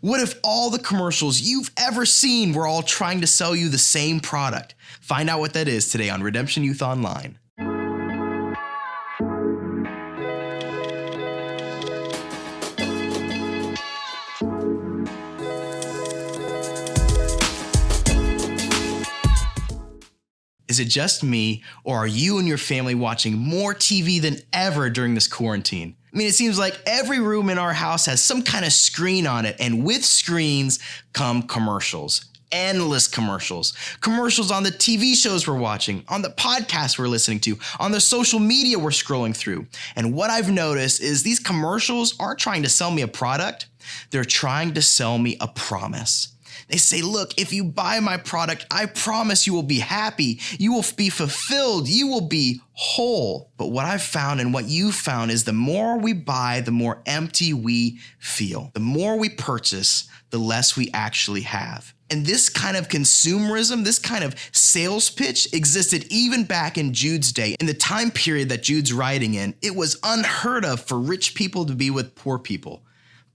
What if all the commercials you've ever seen were all trying to sell you the same product? Find out what that is today on Redemption Youth Online. Is it just me, or are you and your family watching more TV than ever during this quarantine? I mean, it seems like every room in our house has some kind of screen on it, and with screens come commercials. Endless commercials. Commercials on the TV shows we're watching, on the podcasts we're listening to, on the social media we're scrolling through. And what I've noticed is these commercials aren't trying to sell me a product, they're trying to sell me a promise. They say, look, if you buy my product, I promise you will be happy, you will be fulfilled, you will be whole. But what I've found and what you've found is the more we buy, the more empty we feel. The more we purchase, the less we actually have. And this kind of consumerism, this kind of sales pitch existed even back in Jude's day. In the time period that Jude's writing in, it was unheard of for rich people to be with poor people.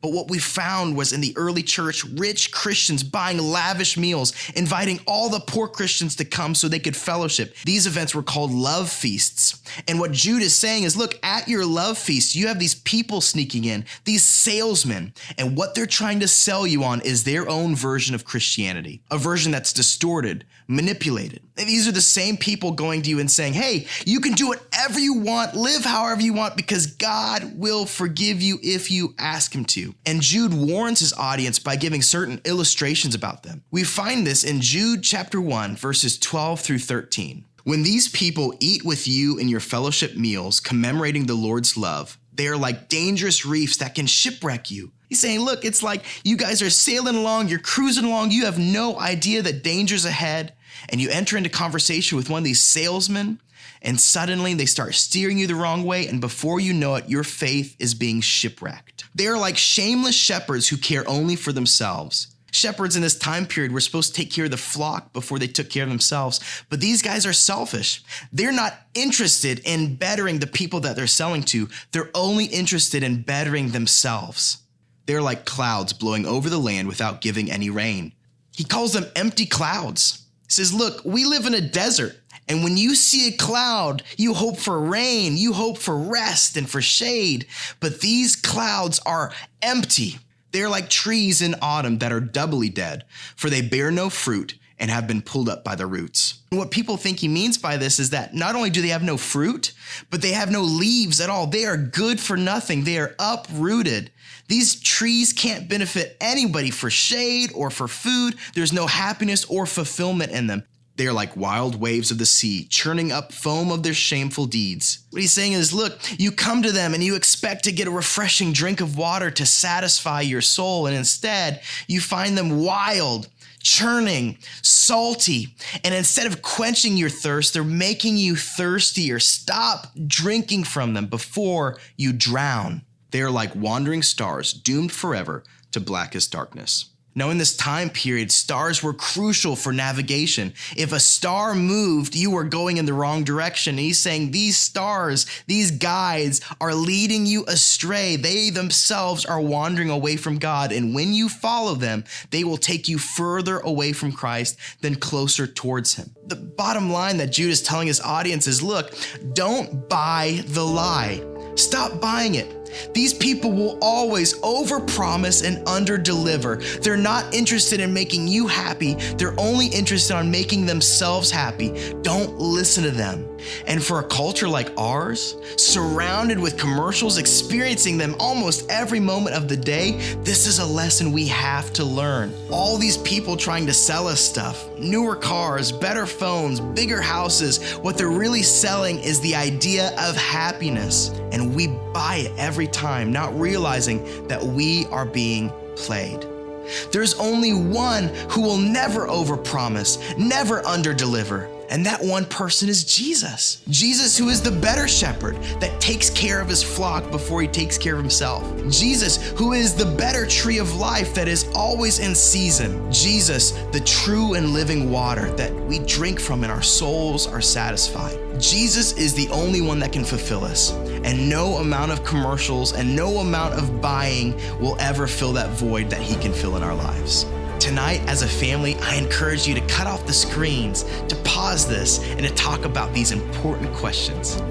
But what we found was in the early church, rich Christians buying lavish meals, inviting all the poor Christians to come so they could fellowship. These events were called love feasts. And what Jude is saying is, look, at your love feast, you have these people sneaking in, these salesmen, and what they're trying to sell you on is their own version of Christianity, a version that's distorted, manipulated. And these are the same people going to you and saying, hey, you can do whatever you want, live however you want, because God will forgive you if you ask him to. And Jude warns his audience by giving certain illustrations about them. We find this in Jude chapter 1, verses 12 through 13. When these people eat with you in your fellowship meals, commemorating the Lord's love, they are like dangerous reefs that can shipwreck you. He's saying, look, it's like you guys are sailing along, you're cruising along, you have no idea that danger's ahead, and you enter into conversation with one of these salesmen, and suddenly they start steering you the wrong way, and before you know it, your faith is being shipwrecked. They are like shameless shepherds who care only for themselves. Shepherds in this time period were supposed to take care of the flock before they took care of themselves, but these guys are selfish. They're not interested in bettering the people that they're selling to. They're only interested in bettering themselves. They're like clouds blowing over the land without giving any rain. He calls them empty clouds. He says, look, we live in a desert. And when you see a cloud, you hope for rain, you hope for rest and for shade. But these clouds are empty. They're like trees in autumn that are doubly dead, for they bear no fruit and have been pulled up by the roots. And what people think he means by this is that not only do they have no fruit, but they have no leaves at all. They are good for nothing. They are uprooted. These trees can't benefit anybody for shade or for food. There's no happiness or fulfillment in them. They are like wild waves of the sea, churning up foam of their shameful deeds. What he's saying is, look, you come to them and you expect to get a refreshing drink of water to satisfy your soul, and instead you find them wild, churning, salty, and instead of quenching your thirst, they're making you thirstier. Stop drinking from them before you drown. They are like wandering stars, doomed forever to blackest darkness. Now, in this time period, stars were crucial for navigation. If a star moved, you were going in the wrong direction. And he's saying these stars, these guides are leading you astray. They themselves are wandering away from God. And when you follow them, they will take you further away from Christ than closer towards him. The bottom line that Jude is telling his audience is, look, don't buy the lie. Stop buying it. These people will always overpromise and underdeliver. They're not interested in making you happy. They're only interested in making themselves happy. Don't listen to them. And for a culture like ours, surrounded with commercials, experiencing them almost every moment of the day, this is a lesson we have to learn. All these people trying to sell us stuff, newer cars, better phones, bigger houses, what they're really selling is the idea of happiness. And we buy it every time, not realizing that we are being played. There's only one who will never overpromise, never underdeliver. And that one person is Jesus. Jesus, who is the better shepherd that takes care of his flock before he takes care of himself. Jesus, who is the better tree of life that is always in season. Jesus, the true and living water that we drink from and our souls are satisfied. Jesus is the only one that can fulfill us, and no amount of commercials and no amount of buying will ever fill that void that he can fill in our lives. Tonight, as a family, I encourage you to cut off the screens, to pause this, and to talk about these important questions.